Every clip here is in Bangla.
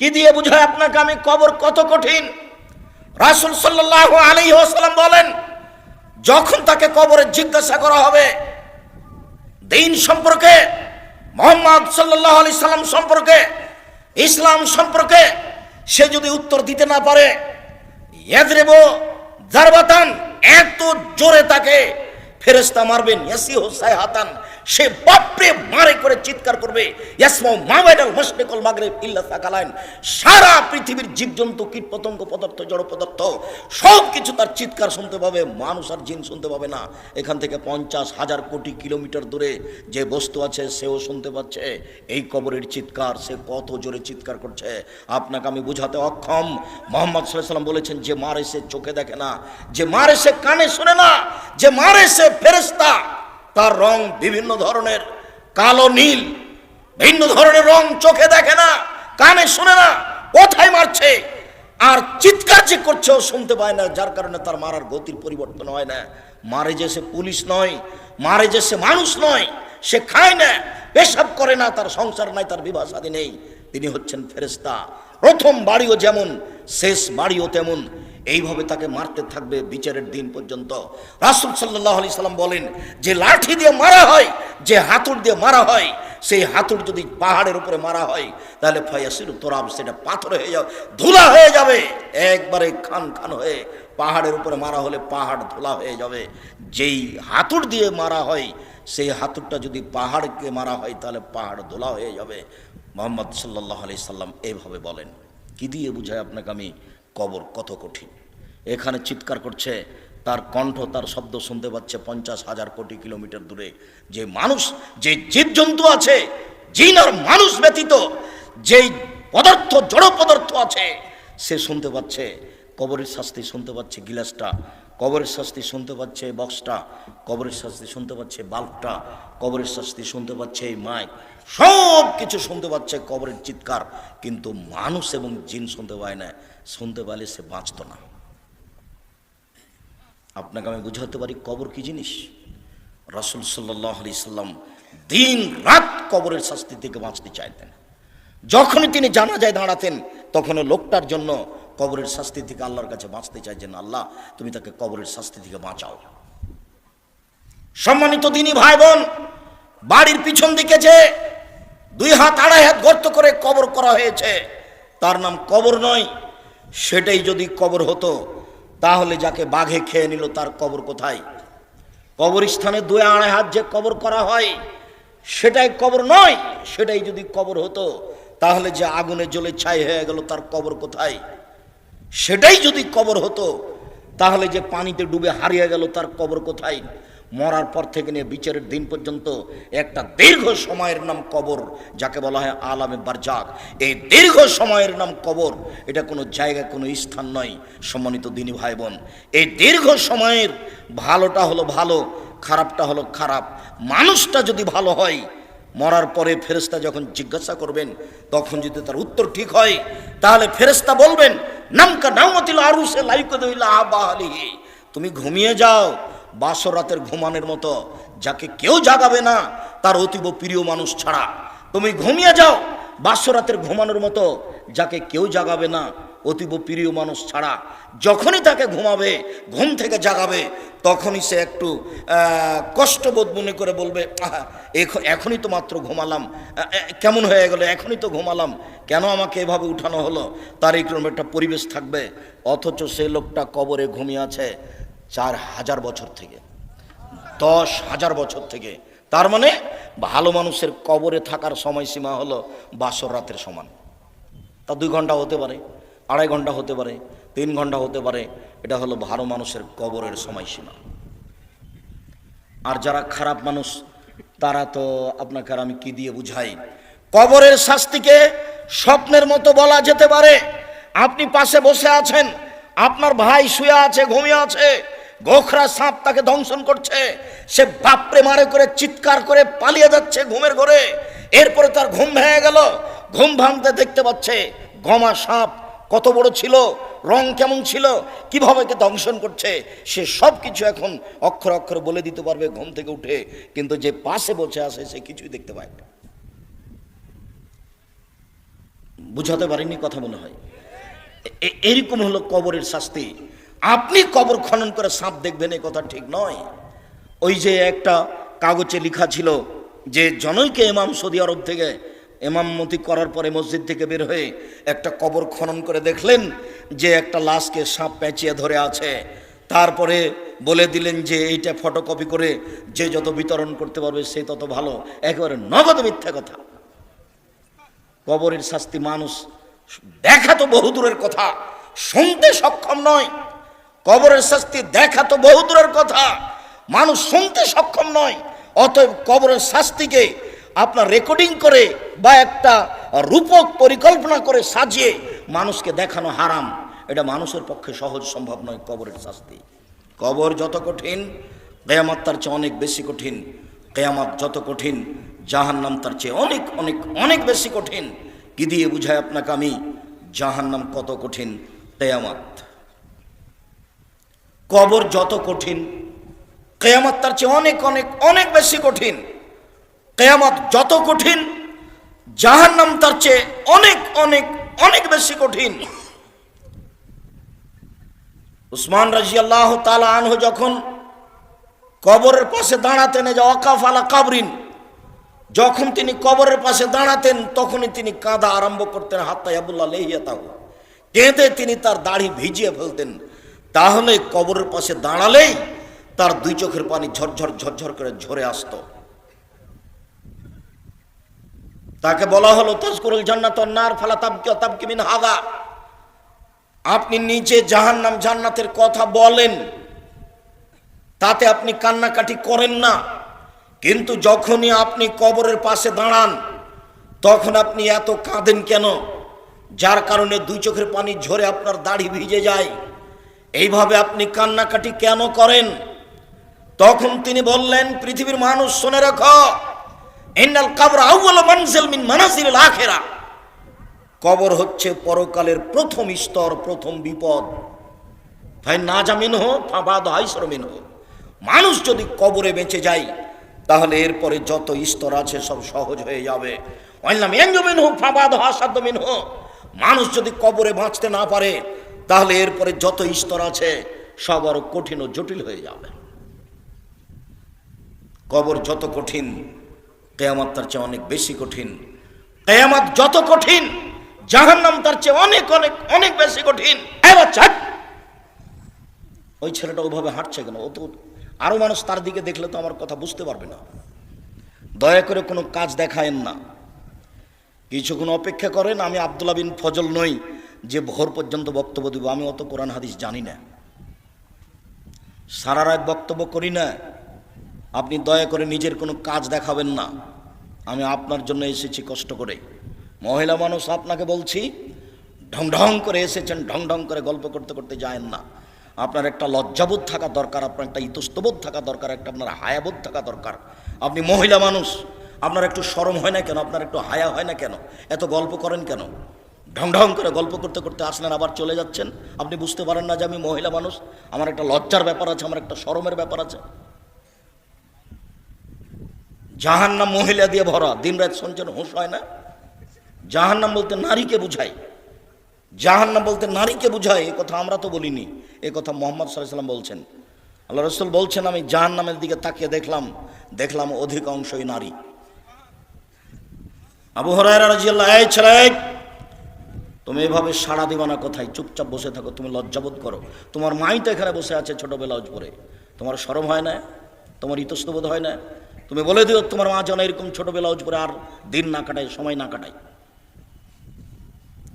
কি দিয়ে বুঝায় আপনাকে আমি কবর কত কঠিন? রাসূল সাল্লাল্লাহু আলাইহি ওয়াসাল্লাম বলেন, যখন তাকে কবরে জিজ্ঞাসা করা হবে দ্বীন সম্পর্কে, মুহাম্মদ সাল্লাল্লাহু আলাইহি সাল্লাম সম্পর্কে, ইসলাম সম্পর্কে, সে যদি উত্তর দিতে না পারে, ইয়াদরিবু জারবাতান, এত জোরে তাকে ফেরেশতা মারবেন, ইয়াসিহু সাইহাতান, সে বাপরে মারে করে চিৎকার করবে, ইয়াসমাউ মা বাইনাল মাশরিক ওয়াল মাগরিব ইল্লা সাকালাইন, সারা পৃথিবীর জীবজন্তু কীটপতঙ্গ পদার্থ জড় পদার্থ সব কিছু তার চিৎকার শুনতে পাবে, মানুষ আর জিন শুনতে পাবে না। এখান থেকে 50,000 কোটি কিলোমিটার দূরে যে বস্তু আছে সেও শুনতে পাচ্ছে এই কবরের চিৎকার। সে কত জোরে চিৎকার করছে আপনাকে আমি বুঝাতে অক্ষম। মুহাম্মদ সাল্লাল্লাহু আলাইহি ওয়াসাল্লাম বলেছেন, যে মারে সে চোখে দেখে না, যে মারে সে কানে শুনে না, যে মারে সে ফেরেশতা, তার রং বিভিন্ন ধরনের, কালো নীল, ভিন্ন ধরনের রং, চোখে দেখে না, কানে শুনে না, কোথায় মারছে আর চিৎকার যে করছে ও শুনতে পায় না, যার কারণে তার মারার গতির পরিবর্তন হয় না। মারে যে সে পুলিশ নয়, মারে যে সে মানুষ নয়, সে খায় না, পেশাব করে না, তার সংসার নাই, তার বিবাহ শাদী নেই, তিনি হচ্ছেন ফেরেশতা। প্রথম বাড়িও যেমন শেষ বাড়িও তেমন, এইভাবে তাকে মারতে থাকবে বিচারের দিন পর্যন্ত। রাসূল সাল্লাল্লাহু আলাইহি সাল্লাম বলেন, যে লাঠি দিয়ে মারা হয়, যে হাতুড় দিয়ে মারা হয়, সেই হাতুড় যদি পাহাড়ের উপরে মারা হয় তাহলে ফায়াসিরু তুরাব, সেটা পাথর হয়ে যাবে, ধুলা হয়ে যাবে, একবারে খান খান হয়ে। পাহাড়ের উপরে মারা হলে পাহাড় ধুলা হয়ে যাবে। যেই হাতুড় দিয়ে মারা হয় সেই হাতুড়টা যদি পাহাড়কে মারা হয় তাহলে পাহাড় ধুলা হয়ে যাবে। মুহাম্মদ সাল্লাল্লাহু আলাইহি সাল্লাম এইভাবে বলেন। কি দিয়ে বুঝায় আপনাকে আমি কবর কত কঠিন? এখানে চিৎকার করছে, তার কণ্ঠ, তার শব্দ শুনতে পাচ্ছে 50,000 কোটি কিলোমিটার দূরে। যে মানুষ, যে জীবজন্তু আছে, জিন আর মানুষ ব্যতীত যেই পদার্থ, জড় পদার্থ আছে, সে শুনতে পাচ্ছে কবরের শাস্তি, শুনতে পাচ্ছে গিলাসটা, কবরের শাস্তি শুনতে পাচ্ছে বক্সটা, কবরের শাস্তি শুনতে পাচ্ছে বাল্বটা, কবরের শাস্তি শুনতে পাচ্ছে এই মাইক, সব কিছু শুনতে পাচ্ছে কবরের চিৎকার। কিন্তু মানুষ এবং জিন শুনতে পায় না। শুনতে পারলে সে বাঁচত না। আপনাকে আমি বুঝাতে পারি কবর কি জিনিস। রাসূল সাল্লাল্লাহু আলাইহি সাল্লাম দিন রাত কবরের শাস্তি থেকে বাঁচতে চাইতেন। যখনই তিনি জানাজায় দাঁড়াতেন তখন লোকটার জন্য কবরের শাস্তি থেকে আল্লাহর কাছে বাঁচতে চাইছেন, আল্লাহ তুমি তাকে কবরের শাস্তি থেকে বাঁচাও। সম্মানিত দিনী ভাই বোন, বাড়ির পিছন দিকে যে 2 হাত 2.5 হাত গর্ত করে কবর করা হয়েছে, তার নাম কবর নয়। সেটাই যদি কবর হতো তাহলে যাকে বাঘে খেয়ে নিল তার কবর কোথায়? কবরস্থানে 2-2.5 হাত যে কবর করা হয় সেটাই কবর নয়। সেটাই যদি কবর হতো তাহলে যে আগুনে জ্বলে ছাই হয়ে গেল তার কবর কোথায়? সেটাই যদি কবর হতো তাহলে যে পানিতে ডুবে হারিয়ে গেল তার কবর কোথায়? মরার পর থেকে নিয়ে বিচারের দিন পর্যন্ত একটা দীর্ঘ সময়ের নাম কবর, যাকে বলা হয় আলামে বারজাক। এই দীর্ঘ সময়ের নাম কবর। এটা কোনো জায়গা, কোনো স্থান নয়। সম্মানিত দিনী ভাই বোন, এই দীর্ঘ সময়ের ভালোটা হলো ভালো, খারাপটা হলো খারাপ। মানুষটা যদি ভালো হয়, মরার পরে ফেরেশতা যখন জিজ্ঞাসা করবেন তখন যদি তার উত্তর ঠিক হয় তাহলে ফেরেশতা বলবেন, নামকা নাওমাতিল আরুসে লাইকুদুল্লাহ আবালিহি, তুমি ঘুমিয়ে যাও বাসর রাতের ঘুমানোর মতো, যাকে কেউ জাগাবে না তার অতীব প্রিয় মানুষ ছাড়া। তুমি ঘুমিয়ে যাও বাসর রাতের ঘুমানোর মতো, যাকে কেউ জাগাবে না অতীব প্রিয় মানুষ ছাড়া। যখনই তাকে ঘুমাবে, ঘুম থেকে জাগাবে, তখনই সে একটু কষ্টবোধ মনে করে বলবে, এখনই তো মাত্র ঘুমালাম, কেমন হয়ে গেল, এখনই তো ঘুমালাম, কেন আমাকে এভাবে উঠানো হলো? তার এইরকম একটা পরিবেশ থাকবে। অথচ সে লোকটা কবরে ঘুমিয়ে আছে 4,000 বছর থেকে, 10,000 বছর থেকে। তার মানে ভালো মানুষের কবরে থাকার সময়সীমা হলো বাসর রাতের সমান। তা 2 ঘন্টা হতে পারে, 2.5 ঘন্টা হতে পারে, 3 ঘন্টা হতে পারে। এটা হলো ভালো মানুষের কবরের সময়সীমা। আর যারা খারাপ মানুষ তারা তো আপনাকে আর আমি কি দিয়ে বুঝাই। কবরের শাস্তিকে স্বপ্নের মতো বলা যেতে পারে। আপনি পাশে বসে আছেন, আপনার ভাই শুয়ে আছে, ঘুমিয়ে আছে, গোখরা সাপ তাকে দংশন করছে, সে বাপরে মারে করে চিৎকার করে পালিয়ে যাচ্ছে ঘুমের ঘরে। এরপরে তার ঘুম ভেঙে গেল, ঘুম ভাঙতে দেখতে পাচ্ছে গমা সাপ কত বড় ছিল, রং কেমন ছিল, কিভাবে কে দংশন করছে, সে সব কিছু এখন অক্ষর অক্ষর বলে দিতে পারবে ঘুম থেকে উঠে। কিন্তু যে পাশে বসে আছে সে কিছুই দেখতে পায় না। বুঝাতে পারিনি কথা মনে হয়। এরকম হলো কবরের শাস্তি। আপনি কবর খনন করে সাপ দেখবেন এই কথা ঠিক নয়। ওই যে একটা কাগজে লেখা ছিল যে জনৈকে ইমাম সৌদি আরব থেকে ইমামতি করার পরে মসজিদ থেকে বের হয়ে একটা কবর খনন করে দেখলেন যে একটা লাশকে সাপ পেঁচিয়ে ধরে আছে। তারপরে বলে দিলেন যে এইটা ফটোকপি করে যে যত বিতরণ করতে পারবে সে তত ভালো। একেবারে নগদ মিথ্যা কথা। কবরের শাস্তি মানুষ দেখা তো বহু দূরের কথা, শুনতে সক্ষম নয়। কবরের শাস্তি দেখা তো বহু দূরের কথা, মানুষ শুনতে সক্ষম নয়। অতএব কবরের শাস্তিকে আপনার রেকর্ডিং করে বা একটা রূপক পরিকল্পনা করে সাজিয়ে মানুষকে দেখানো হারাম। এটা মানুষের পক্ষে সহজ সম্ভব নয়। কবরের শাস্তি, কবর যত কঠিন কিয়ামত তার চেয়ে অনেক বেশি কঠিন। কিয়ামত যত কঠিন জাহান্নাম তার চেয়ে অনেক অনেক অনেক বেশি কঠিন। কি দিয়ে বুঝায় আপনাকে আমি জাহান্নাম কত কঠিন? কিয়ামত। কবর যত কঠিন কিয়ামত তার চেয়ে অনেক অনেক অনেক বেশি কঠিন। কিয়ামত যত কঠিন জাহান্নাম তার চেয়ে অনেক অনেক অনেক বেশি কঠিন। উসমান রাদিয়াল্লাহু তাআলা আনহু যখন কবরের পাশে দাঁড়াতেন, যে ওয়াকাফ আলা কাবরিন, যখন তিনি কবরের পাশে দাঁড়াতেন তখনই তিনি কাঁদা আরম্ভ করতেন। হাত্তা ইয়াবুল্লাহ লাইয়াতাহু, কেঁদে তিনি তার দাড়ি ভিজিয়ে ফেলতেন। তাহলে কবরের পাশে দাঁড়ালেই তার দুই চোখের পানি ঝরঝর ঝরঝর করে ঝরে আসতো। তাকে বলা হলো তাজকুরুল জান্নাত ওয়ান নার ফালা তাবকি ওয়া তাবকি মিন হাযা, আপনি নিজে জাহান্নাম জান্নাতের কথা বলেন, তাতে আপনি কান্নাকাটি করেন না, কিন্তু যখনই আপনি কবরের পাশে দাঁড়ান তখন আপনি এত কাঁদেন কেন? যার কারণে দুই চোখের পানি ঝরে আপনার দাড়ি ভিজে যায়। এইভাবে আপনি কান্নাকাটি কেন করেন? তখন তিনি বললেন, পৃথিবীর মানুষ শুনে রাখো, ইন্নাল কবর আউয়ালু মানজিল মিন মানাজিলিল আখিরাহ, কবর হচ্ছে পরকালের প্রথম স্তর, প্রথম বিপদ। ভাই না জামিন হো ফাবাদ হাইসর মিন হো, মানুষ যদি কবরে বেঁচে যায় তাহলে এরপরে যত স্তর আছে সব সহজ হয়ে যাবে। ওয়াইলাম ইয়ানজুমিন হো ফাবাদ হাসাদ মিন হো, মানুষ যদি কবরে বাঁচতে না পারে তাহলে এরপরে যত স্তর আছে সব আরো কঠিন ও জটিল হয়ে যাবে। কবর যত কঠিন কিয়ামত তার চেয়ে অনেক বেশি কঠিন। কিয়ামত যত কঠিন জাহান্নাম তার চেয়ে অনেক অনেক অনেক বেশি কঠিন। ওই ছেলেটা ওইভাবে হাঁটছে কেন? ও তো আরো মানুষ তার দিকে দেখলে তো আমার কথা বুঝতে পারবে না। দয়া করে কোনো কাজ দেখায়েন না, কিছুক্ষণ অপেক্ষা করেন। আমি আব্দুল্লাহ বিন ফজল নই যে ভোর পর্যন্ত বক্তব্য দিব। আমি অত কোরআন হাদিস জানি না, সারা রাত বক্তব্য করি না। আপনি দয়া করে নিজের কোনো কাজ দেখাবেন না। আমি আপনার জন্য এসেছি কষ্ট করে। মহিলা মানুষ, আপনাকে বলছি, ঢং ঢং করে এসেছেন, ঢং ঢং করে গল্প করতে করতে যায়েন না। আপনার একটা লজ্জাবোধ থাকা দরকার, আপনার একটা ইতস্তবোধ থাকা দরকার, একটা আপনার হায়াবোধ থাকা দরকার। আপনি মহিলা মানুষ, আপনার একটু শরম হয় না কেন? আপনার একটু হায়া হয় না কেন? এত গল্প করেন কেন? ঢং ঢং করে গল্প করতে করতে আসলেন, আবার চলে যাচ্ছেন। আপনি বুঝতে পারেন না যে আমি মহিলা মানুষ, আমার একটা লজ্জার ব্যাপার আছে, আমার একটা শরমের ব্যাপার আছে। জাহান্নাম মহিলা দিয়ে ভরা, দিন রাত শুনছেন, হুঁশ হয় না? জাহান্নাম বলতে নারীকে বুঝায়, জাহান্নাম বলতে নারীকে বুঝায়। এ কথা আমরা তো বলিনি, এ কথা মুহাম্মদ সাল্লাল্লাহু আলাইহি ওয়াসাল্লাম বলছেন। আল্লাহ রাসূল বলছেন, আমি জাহান্নামের দিকে তাকিয়ে দেখলাম অধিকাংশই নারী। আবু হুরায়রা রাদিয়াল্লাহু আনহু, এই ছেলে, তুমি এভাবে সাড়া দিবা না কোথায়, চুপচাপ বসে থাকো, তুমি লজ্জাবোধ করো। তোমার মাই তো এখানে বসে আছে ছোট ব্লাউজ পরে, তোমার শরম হয় না? তোমার ইতস্তবোধ হয় না? তুমি বলে দিও তোমার মা যেন এরকম ছোট ব্লাউজ পরে আর দিন না কাটায়, সময় না কাটায়।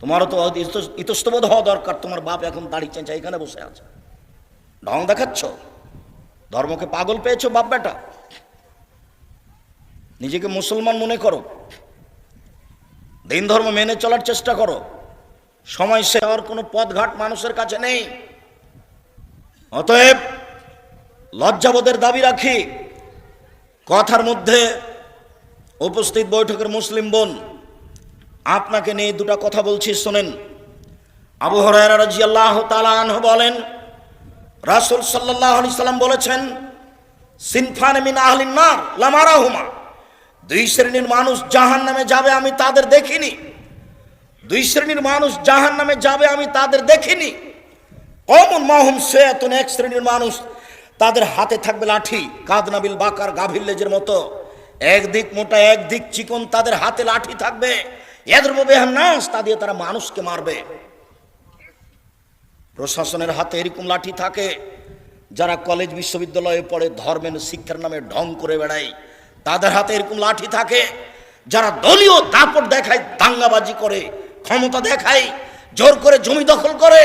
তোমারও তো ইতস্তবোধ হওয়া দরকার। তোমার বাপ এখন দাড়ি চেঁচা এখানে বসে আছে, ঢং দেখাচ্ছ, ধর্মকে পাগল পেয়েছো বাপ বেটা। নিজেকে মুসলমান মনে করো, দিন ধর্ম মেনে চলার চেষ্টা করো। সময় শেষ হওয়ার কোনো পথঘাট মানুষের কাছে নেই। অতএব লজ্জাবোধের দাবি রাখি। কথার মধ্যে উপস্থিত বৈঠকের মুসলিম বোন, আপনাকে নিয়ে দুটা কথা বলছি, শোনেন। আবু হুরায়রা রাদিয়াল্লাহু তাআলা আনহু বলেন, রাসূল সাল্লাল্লাহু আলাইহি সাল্লাম বলেছেন, সিনফান মিন আহলিন নার লাম আরাহুমা, দুই শ্রেণীর মানুষ জাহান্নামে যাবে, আমি তাদের দেখিনি। দুই শ্রেণীর মানুষ জাহান্নামে যাবে, আমি তাদের দেখিনি। কমন মাহুম সেয়াতুন, এক শ্রেণীর মানুষ তাদের হাতে থাকবে লাঠি, কাদনাবিল বাকার, গাভীর লেজের মতো, একদিক মোটা একদিক চিকন, তাদের হাতে লাঠি থাকবে। ইয়াদরিবু বিহান নাস, তা দিয়ে তারা মানুষকে মারবে। প্রশাসনের হাতে এরকম লাঠি থাকে। যারা কলেজ বিশ্ববিদ্যালয়ে পড়ে ধর্মের শিক্ষার নামে ঢং করে বেড়ায়, তাদের হাতে এরকম লাঠি থাকে। যারা দলীয় দাপট দেখায়, দাঙ্গাবাজি করে, ক্ষমতা দেখায়, জোর করে জমি দখল করে,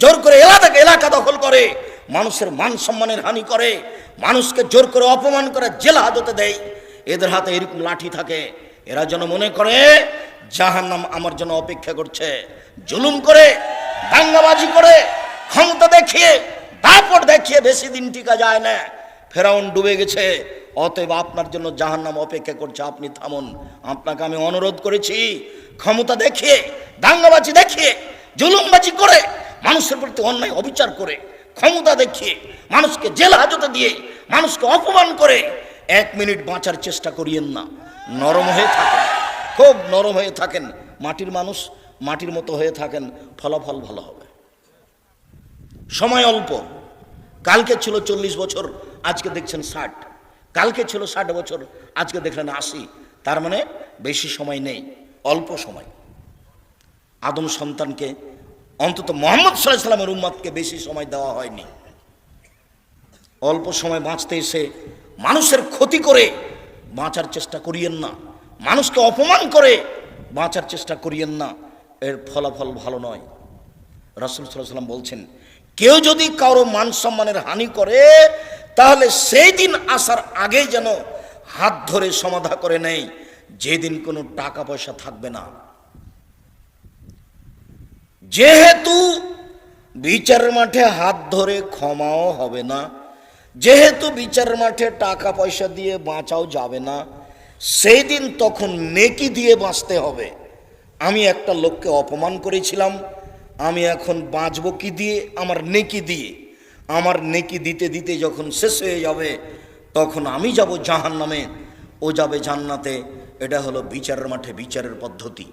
জোর করে এলাকা দখল করে, মানুষের মান সম্মানের হানি করে, মানুষকে জোর করে অপমান করে জেল হাজতে দেয়, এদের হাতে এরকম লাঠি থাকে। এরা যেন মনে করে জাহান্নাম আমার জন্য অপেক্ষা করছে। জুলুম করে, দাঙ্গাবাজি করে, ক্ষমতা দেখিয়ে, দাপট দেখিয়ে বেশি দিন টিকা যায় না। ফেরাউন ডুবে গেছে, অতএব আপনার জন্য জাহান্নাম অপেক্ষা করছে, আপনি থামুন। আপনাকে আমি অনুরোধ করেছি, ক্ষমতা দেখিয়ে, দাঙ্গাবাজি দেখিয়ে, জুলুমবাজি করে, মানুষের প্রতি অন্যায় অবিচার করে, ক্ষমতা দেখিয়ে, মানুষকে জেল হাজতে দিয়ে, মানুষকে অপমান করে 1 মিনিট বাঁচার চেষ্টা করিয়েন না। নরম হয়ে থাকেন, খুব নরম হয়ে থাকেন। মাটির মানুষ, মাটির মতো হয়ে থাকেন, ফলাফল ভালো হবে। সময় অল্প। কালকে ছিল 40 বছর, আজকে দেখছেন 60। কালকে ছিল 60 বছর, আজকে দেখলেন 80। তার মানে বেশি সময় নেই, অল্প সময়। আদম সন্তানকে, অন্তত মুহাম্মদ সাল্লাল্লাহু আলাইহি ওয়াসাল্লামের উম্মতকে বেশি সময় দেওয়া হয়নি। অল্প সময় বাঁচতে এসে মানুষের ক্ষতি করে বাঁচার চেষ্টা করিয়েন না, মানুষকে অপমান করে বাঁচার চেষ্টা করিয়েন না, এর ফলাফল ভালো নয়। রাসূল সাল্লাল্লাহু আলাইহি ওয়াসাল্লাম বলছেন, কেউ যদি কারো মান সম্মানের হানি করে, তাহলে সেই দিন আসার আগেই যেন হাত ধরে সমাধা করে নেয়, যেদিন কোনো টাকা পয়সা থাকবে না। যেহেতু বিচারের মাঠে হাত ধরে ক্ষমাও হবে না, যেহেতু বিচারের মাঠে টাকা পয়সা দিয়ে বাঁচাও যাবে না, সেই দিন তখন নেকি দিয়ে বাঁচতে হবে। আমি একটা লোককে অপমান করেছিলাম, আমি এখন বাঁচবো কি দিয়ে? আমার নেকি দিয়ে। আমার নেকি দিতে দিতে যখন শেষ হয়ে যাবে, তখন আমি যাব জাহান্নামে, ও যাবে জান্নাতে। এটা হলো বিচারের মাঠে বিচারের পদ্ধতি।